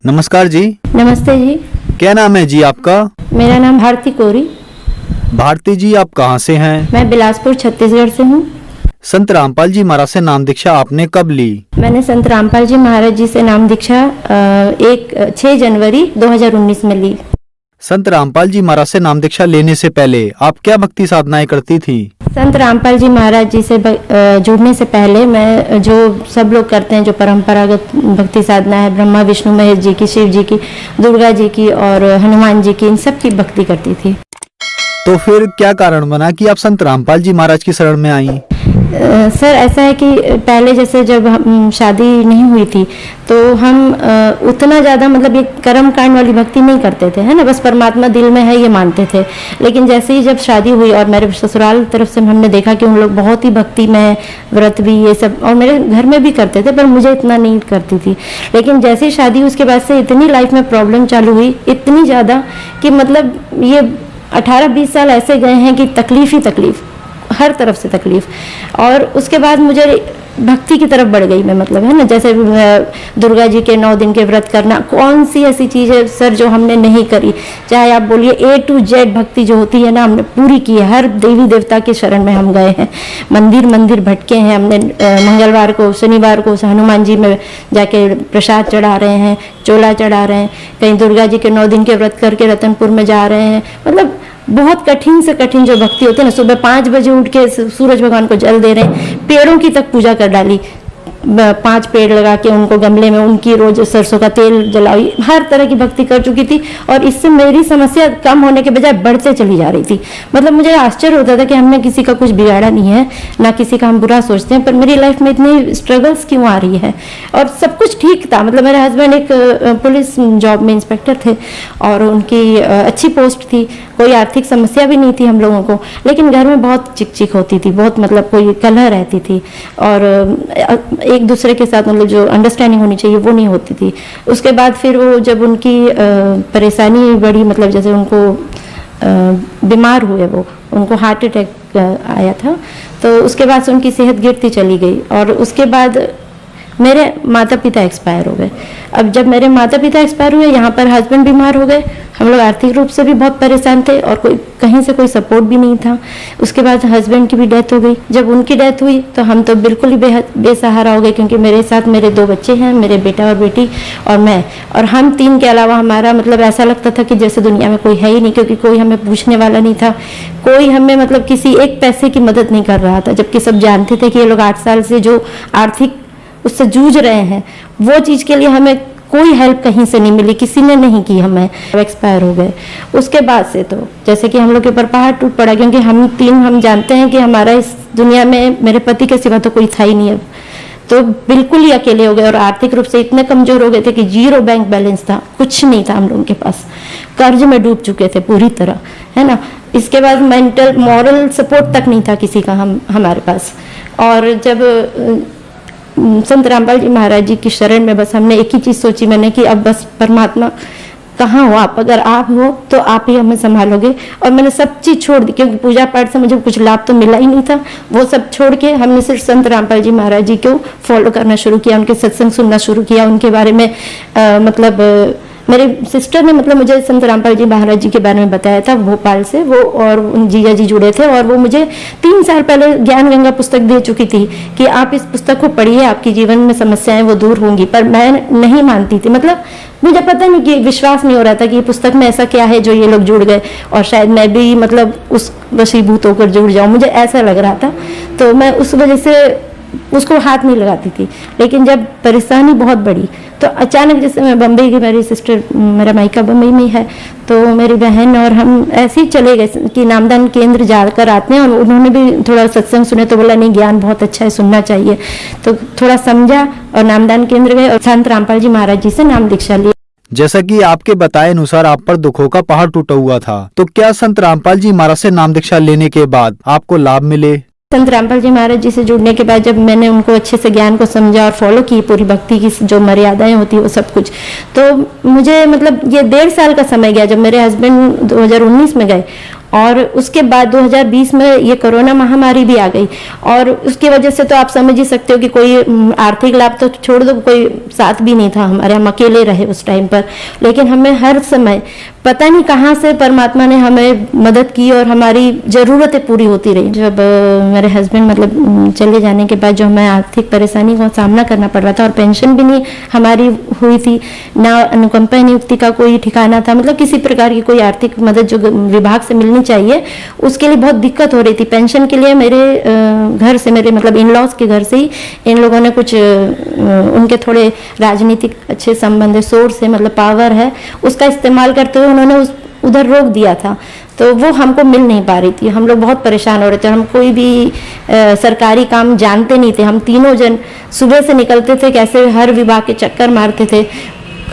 नमस्कार जी। नमस्ते जी। क्या नाम है जी आपका? मेरा नाम भारती कोरी। भारती जी, आप कहाँ से हैं? मैं बिलासपुर छत्तीसगढ़ से हूँ। संत रामपाल जी महाराज से नाम दीक्षा आपने कब ली? मैंने संत रामपाल जी महाराज जी से नाम दीक्षा 6 जनवरी 2019 में ली। संत रामपाल जी महाराज से नाम दीक्षा लेने से पहले आप क्या भक्ति साधनाएं करती थी? संत रामपाल जी महाराज जी से जुड़ने से पहले मैं जो सब लोग करते हैं, जो परंपरागत भक्ति साधना है, ब्रह्मा विष्णु महेश जी की, शिव जी की, दुर्गा जी की और हनुमान जी की, इन सब की भक्ति करती थी। तो फिर क्या कारण बना कि आप संत रामपाल जी महाराज की शरण में आई? सर, ऐसा है कि पहले जैसे जब शादी नहीं हुई थी तो हम उतना ज़्यादा मतलब ये कर्म कांड वाली भक्ति नहीं करते थे, है ना, बस परमात्मा दिल में है ये मानते थे। लेकिन जैसे ही जब शादी हुई और मेरे ससुराल तरफ से हमने देखा कि उन लोग बहुत ही भक्ति में, व्रत भी ये सब, और मेरे घर में भी करते थे, पर मुझे इतना नहीं करती थी। लेकिन जैसे ही शादी हुई उसके बाद से इतनी लाइफ में प्रॉब्लम चालू हुई, इतनी ज़्यादा कि मतलब ये 18-20 साल ऐसे गए हैं कि तकलीफ ही तकलीफ, हर तरफ से तकलीफ। और उसके बाद मुझे भक्ति की तरफ बढ़ गई मैं, मतलब है ना, जैसे दुर्गा जी के 9 दिन के व्रत करना, कौन सी ऐसी चीज़ है सर जो हमने नहीं करी। चाहे आप बोलिए A to Z भक्ति जो होती है ना, हमने पूरी की है। हर देवी देवता के शरण में हम गए हैं, मंदिर मंदिर भटके हैं हमने। मंगलवार को, शनिवार को हनुमान जी में जाके प्रसाद चढ़ा रहे हैं, चोला चढ़ा रहे हैं, कहीं दुर्गा जी के 9 दिन के व्रत करके रतनपुर में जा रहे हैं। मतलब बहुत कठिन से कठिन जो भक्ति होती है ना, सुबह 5 बजे उठ के सूरज भगवान को जल दे रहे हैं, पेड़ों की तक पूजा कर डाली, 5 पेड़ लगा के उनको गमले में, उनकी रोज सरसों का तेल जलाई, हर तरह की भक्ति कर चुकी थी। और इससे मेरी समस्या कम होने के बजाय बढ़ते चली जा रही थी। मतलब मुझे आश्चर्य होता था कि हमने किसी का कुछ बिगाड़ा नहीं है, ना किसी का हम बुरा सोचते हैं, पर मेरी लाइफ में इतनी स्ट्रगल्स क्यों आ रही है। और सब कुछ ठीक था, मतलब मेरे हस्बैंड एक पुलिस जॉब में इंस्पेक्टर थे और उनकी अच्छी पोस्ट थी, कोई आर्थिक समस्या भी नहीं थी हम लोगों को। लेकिन घर में बहुत चिक चिक होती थी, बहुत मतलब कोई कलह रहती थी, और एक दूसरे के साथ मतलब जो अंडरस्टैंडिंग होनी चाहिए वो नहीं होती थी। उसके बाद फिर वो जब उनकी परेशानी बढ़ी, मतलब जैसे उनको बीमार हुए, वो उनको हार्ट अटैक आया था, तो उसके बाद से उनकी सेहत गिरती चली गई। और उसके बाद मेरे माता पिता एक्सपायर हो गए। अब जब मेरे माता पिता एक्सपायर हुए, यहाँ पर हस्बैंड बीमार हो गए, हम लोग आर्थिक रूप से भी बहुत परेशान थे और कोई कहीं से कोई सपोर्ट भी नहीं था। उसके बाद हस्बैंड की भी डेथ हो गई। जब उनकी डेथ हुई तो हम तो बिल्कुल ही बेसहारा हो गए, क्योंकि मेरे साथ मेरे 2 बच्चे हैं, मेरे बेटा और बेटी और मैं, और हम 3 के अलावा हमारा मतलब ऐसा लगता था कि जैसे दुनिया में कोई है ही नहीं, क्योंकि कोई हमें पूछने वाला नहीं था, कोई हमें मतलब किसी एक पैसे की मदद नहीं कर रहा था। जबकि सब जानते थे कि ये लोग 8 साल से जो आर्थिक उससे जूझ रहे हैं, वो चीज़ के लिए हमें कोई हेल्प कहीं से नहीं मिली, किसी ने नहीं की। हमें एक्सपायर हो गए। उसके बाद से तो जैसे कि हम लोग के ऊपर पहाड़ टूट पड़ा, क्योंकि हम जानते हैं कि हमारा इस दुनिया में मेरे पति के सिवा तो कोई था ही नहीं अब। तो बिल्कुल ही अकेले हो गए और आर्थिक रूप से इतने कमजोर हो गए थे कि 0 बैंक बैलेंस था, कुछ नहीं था हम लोगों के पास, कर्ज में डूब चुके थे पूरी तरह, है ना। इसके बाद मेंटल मॉरल सपोर्ट तक नहीं था किसी का हमारे पास। और जब संत रामपाल जी महाराज जी की शरण में बस हमने एक ही चीज़ सोची मैंने कि अब बस परमात्मा कहाँ हो आप, अगर आप हो तो आप ही हमें संभालोगे। और मैंने सब चीज़ छोड़ दी, क्योंकि पूजा पाठ से मुझे कुछ लाभ तो मिला ही नहीं था। वो सब छोड़ के हमने सिर्फ संत रामपाल जी महाराज जी को फॉलो करना शुरू किया, उनके सत्संग सुनना शुरू किया, उनके बारे में मतलब मेरे सिस्टर ने मतलब मुझे संत रामपाल जी महाराज जी के बारे में बताया था भोपाल से, वो और जीजा जी जुड़े थे, और वो मुझे 3 साल पहले ज्ञान गंगा पुस्तक दे चुकी थी कि आप इस पुस्तक को पढ़िए, आपके जीवन में समस्याएं वो दूर होंगी। पर मैं नहीं मानती थी, मतलब मुझे पता नहीं कि विश्वास नहीं हो रहा था कि ये पुस्तक में ऐसा क्या है जो ये लोग जुड़ गए, और शायद मैं भी मतलब उस वशीभूत होकर जुड़ जाऊं, मुझे ऐसा लग रहा था। तो मैं उस वजह से उसको हाथ नहीं लगाती थी। लेकिन जब परेशानी बहुत बढ़ी तो अचानक, जैसे मैं बम्बई की, मेरी सिस्टर, मेरा मायका बम्बई में है, तो मेरी बहन और हम ऐसे ही चले गए कि नामदान केंद्र जाकर आते हैं, और उन्होंने भी थोड़ा सत्संग सुने तो बोला नहीं ज्ञान बहुत अच्छा है, सुनना चाहिए। तो थोड़ा समझा और नामदान केंद्र गए और संत रामपाल जी महाराज जी से नाम दीक्षा ली। जैसा कि आपके बताए अनुसार आप पर दुखों का पहाड़ टूटा हुआ था, तो क्या संत रामपाल जी महाराज से नाम दीक्षा लेने के बाद आपको लाभ मिले? संत रामपाल जी महाराज जी से जुड़ने के बाद जब मैंने उनको अच्छे से ज्ञान को समझा और फॉलो की, पूरी भक्ति की जो मर्यादाएं होती है वो सब कुछ, तो मुझे मतलब ये 1.5 साल का समय गया जब मेरे हस्बैंड 2019 में गए, और उसके बाद 2020 में ये कोरोना महामारी भी आ गई, और उसकी वजह से तो आप समझ ही सकते हो कि कोई आर्थिक लाभ तो छोड़ दो, कोई साथ भी नहीं था हमारे, हम अकेले रहे उस टाइम पर। लेकिन हमें हर समय पता नहीं कहाँ से परमात्मा ने हमें मदद की और हमारी ज़रूरतें पूरी होती रही। जब मेरे हस्बैंड मतलब चले जाने के बाद जो हमें आर्थिक परेशानी का सामना करना पड़ रहा था, और पेंशन भी नहीं हमारी हुई थी, ना अनुकंपा नियुक्ति का कोई ठिकाना था, मतलब किसी प्रकार की कोई आर्थिक मदद जो विभाग से मिलनी चाहिए उसके लिए बहुत दिक्कत हो रही थी। पेंशन के लिए मेरे घर से, मेरे मतलब इन लॉज के घर से ही इन लोगों ने कुछ उनके थोड़े राजनीतिक अच्छे संबंध है, सोर्स है, मतलब पावर है, उसका इस्तेमाल करते हुए उन्होंने उधर रोक दिया था, तो वो हमको मिल नहीं पा रही थी। हम लोग बहुत परेशान हो रहे थे, हम कोई भी सरकारी काम जानते नहीं थे। हम तीनों जन सुबह से निकलते थे, कैसे हर विभाग के चक्कर मारते थे,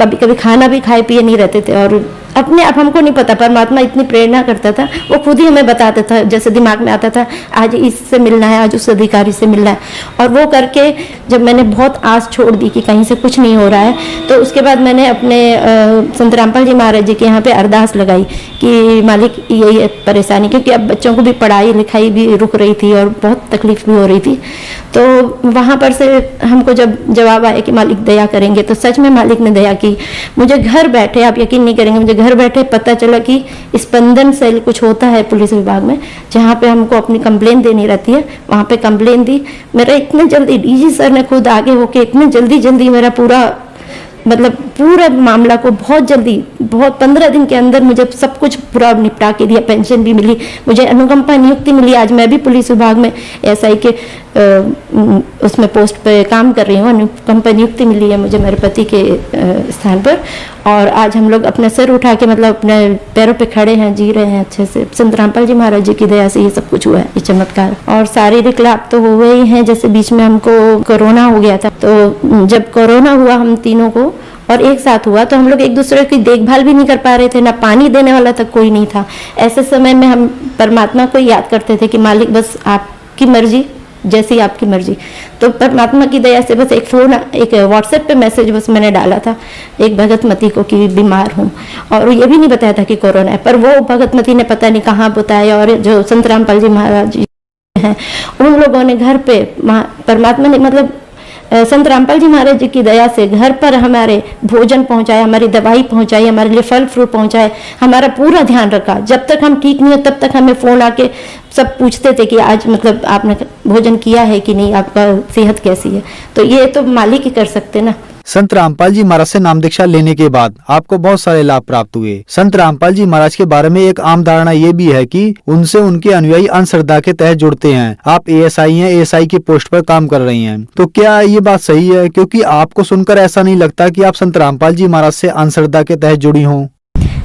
कभी कभी खाना भी खाए पिए नहीं रहते थे, और अपने आप हमको नहीं पता, परमात्मा इतनी प्रेरणा करता था, वो खुद ही हमें बताता था, जैसे दिमाग में आता था आज इससे मिलना है, आज उस अधिकारी से मिलना है। और वो करके जब मैंने बहुत आस छोड़ दी कि कहीं से कुछ नहीं हो रहा है, तो उसके बाद मैंने अपने संत रामपाल जी महाराज जी के यहाँ पे अरदास लगाई कि मालिक यही परेशानी, क्योंकि अब बच्चों को भी पढ़ाई लिखाई भी रुक रही थी और बहुत तकलीफ भी हो रही थी। तो वहाँ पर से हमको जब जवाब आया कि मालिक दया करेंगे, तो सच में मालिक ने दया की। मुझे घर बैठे, आप यकीन नहीं करेंगे, मुझे घर बैठे पता चला कि स्पंदन सेल कुछ होता है पुलिस विभाग में, जहाँ पे हमको अपनी कंप्लेन देनी रहती है, वहाँ पे कंप्लेन दी। मेरा इतने जल्दी डीजी सर ने खुद आगे होके इतने जल्दी मेरा पूरा मामला को बहुत जल्दी, बहुत 15 दिन के अंदर मुझे सब कुछ पूरा निपटा के दिया। पेंशन भी मिली, मुझे अनुकंपा नियुक्ति मिली। आज मैं भी पुलिस विभाग में एसआई के उसमें पोस्ट पे काम कर रही हूँ। अनुकंपा नियुक्ति मिली है मुझे मेरे पति के स्थान पर, और आज हम लोग अपने सर उठा के मतलब अपने पैरों पे खड़े हैं, जी रहे हैं अच्छे से। संत रामपाल जी महाराज जी की दया से ये सब कुछ हुआ है, ये चमत्कार। और शारीरिक लाभ तो हुए ही हैं, जैसे बीच में हमको कोरोना हो गया था, तो जब कोरोना हुआ हम तीनों को और एक साथ हुआ, तो हम लोग एक दूसरे की देखभाल भी नहीं कर पा रहे थे, ना पानी देने वाला तक कोई नहीं था। ऐसे समय में हम परमात्मा को याद करते थे कि मालिक बस आपकी मर्जी, जैसी आपकी मर्जी। तो परमात्मा की दया से बस एक व्हाट्सएप पे मैसेज बस मैंने डाला था एक भगतमती को कि बीमार हूँ, और ये भी नहीं बताया था कि कोरोना है, पर वो भगतमती ने पता नहीं कहाँ बताया। और जो संत रामपाल जी महाराज जी हैं, उन लोगों ने घर पे परमात्मा ने मतलब संत रामपाल जी महाराज जी की दया से घर पर हमारे भोजन पहुंचाया, हमारी दवाई पहुंचाई, हमारे लिए फल फ्रूट पहुंचाए, हमारा पूरा ध्यान रखा। जब तक हम ठीक नहीं हो तब तक हमें फोन आके सब पूछते थे कि आज मतलब आपने भोजन किया है कि नहीं, आपका सेहत कैसी है। तो ये तो मालिक ही कर सकते ना। संत रामपाल जी महाराज से नाम दीक्षा लेने के बाद आपको बहुत सारे लाभ प्राप्त हुए। संत रामपाल जी महाराज के बारे में एक आम धारणा ये भी है कि उनसे उनके अनुयायी अंधश्रद्धा के तहत जुड़ते हैं। आप एएसआई हैं, एएसआई की पोस्ट पर काम कर रही हैं, तो क्या ये बात सही है? क्योंकि आपको सुनकर ऐसा नहीं लगता कि आप संत रामपाल जी महाराज से अंधश्रद्धा के तहत जुड़ी हों।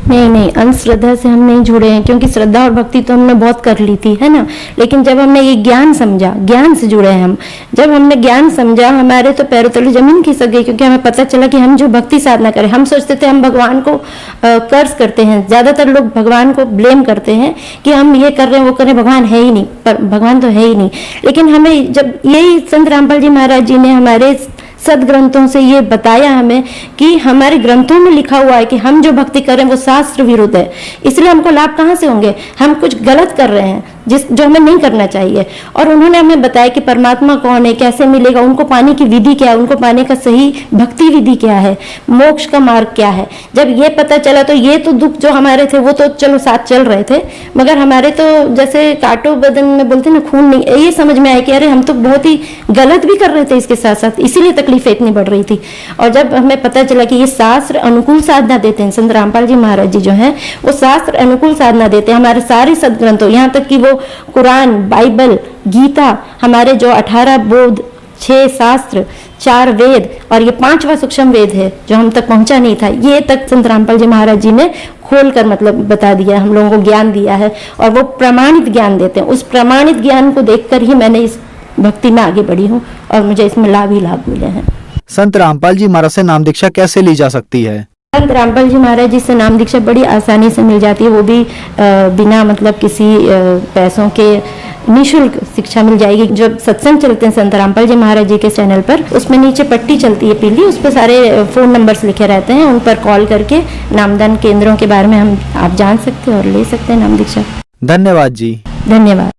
नहीं, अंधश्रद्धा से हम नहीं जुड़े हैं, क्योंकि श्रद्धा और भक्ति तो हमने बहुत कर ली थी, है ना। लेकिन जब हमने ये ज्ञान समझा, ज्ञान से जुड़े हैं हम। जब हमने ज्ञान समझा, हमारे तो पैरों तले जमीन खिसक गई, क्योंकि हमें पता चला कि हम जो भक्ति साधना करें, हम सोचते थे हम भगवान को कर्ज करते हैं। ज्यादातर लोग भगवान को ब्लेम करते हैं कि हम ये कर रहे हैं, वो कर रहे हैं, भगवान है ही नहीं। पर भगवान तो है ही नहीं। लेकिन हमें जब यही संत रामपाल जी महाराज जी ने हमारे सदग्रंथों से ये बताया हमें कि हमारे ग्रंथों में लिखा हुआ है कि हम जो भक्ति करें वो शास्त्र विरुद्ध है, इसलिए हमको लाभ कहाँ से होंगे? हम कुछ गलत कर रहे हैं जो हमें नहीं करना चाहिए। और उन्होंने हमें बताया कि परमात्मा कौन है, कैसे मिलेगा, उनको पाने की विधि क्या है, उनको पाने का सही भक्ति विधि क्या है, मोक्ष का मार्ग क्या है। जब ये पता चला तो ये तो दुख जो हमारे थे वो तो चलो साथ चल रहे थे, मगर हमारे तो जैसे कांटो बदन में बोलते ना, खून नहीं, ये समझ में आया कि अरे हम तो बहुत ही गलत भी कर रहे थे इसके साथ साथ, इसीलिए तकलीफें इतनी बढ़ रही थी। और जब हमें पता चला कि ये शास्त्र अनुकूल साधना देते हैं, संत रामपाल जी महाराज जी जो हैं वो शास्त्र अनुकूल साधना देते हैं। हमारे सारे सदग्रंथों, यहाँ तक कि वो कुरान, बाइबल, गीता, हमारे जो 18 बोध, 6 शास्त्र, 4 वेद और ये 5वां सूक्ष्म वेद है जो हम तक पहुंचा नहीं था, ये तक संत रामपाल जी महाराज जी ने खोल कर मतलब बता दिया, हम लोगों को ज्ञान दिया है। और वो प्रमाणित ज्ञान देते हैं। उस प्रमाणित ज्ञान को देखकर ही मैंने इस भक्ति में आगे बढ़ी हूँ और मुझे इसमें लाभ ही लाभ मिले हैं। संत रामपाल जी महाराज से नाम दीक्षा कैसे ली जा सकती है? संत रामपाल जी महाराज जी से नाम दीक्षा बड़ी आसानी से मिल जाती है, वो भी बिना मतलब किसी पैसों के निःशुल्क शिक्षा मिल जाएगी। जब सत्संग चलते हैं संत रामपाल जी महाराज जी के चैनल पर, उसमें नीचे पट्टी चलती है पीली, उस पर सारे फोन नंबर्स लिखे रहते हैं, उन पर कॉल करके नामदान केंद्रों के बारे में आप जान सकते हैं और ले सकते हैं नाम दीक्षा। धन्यवाद जी। धन्यवाद।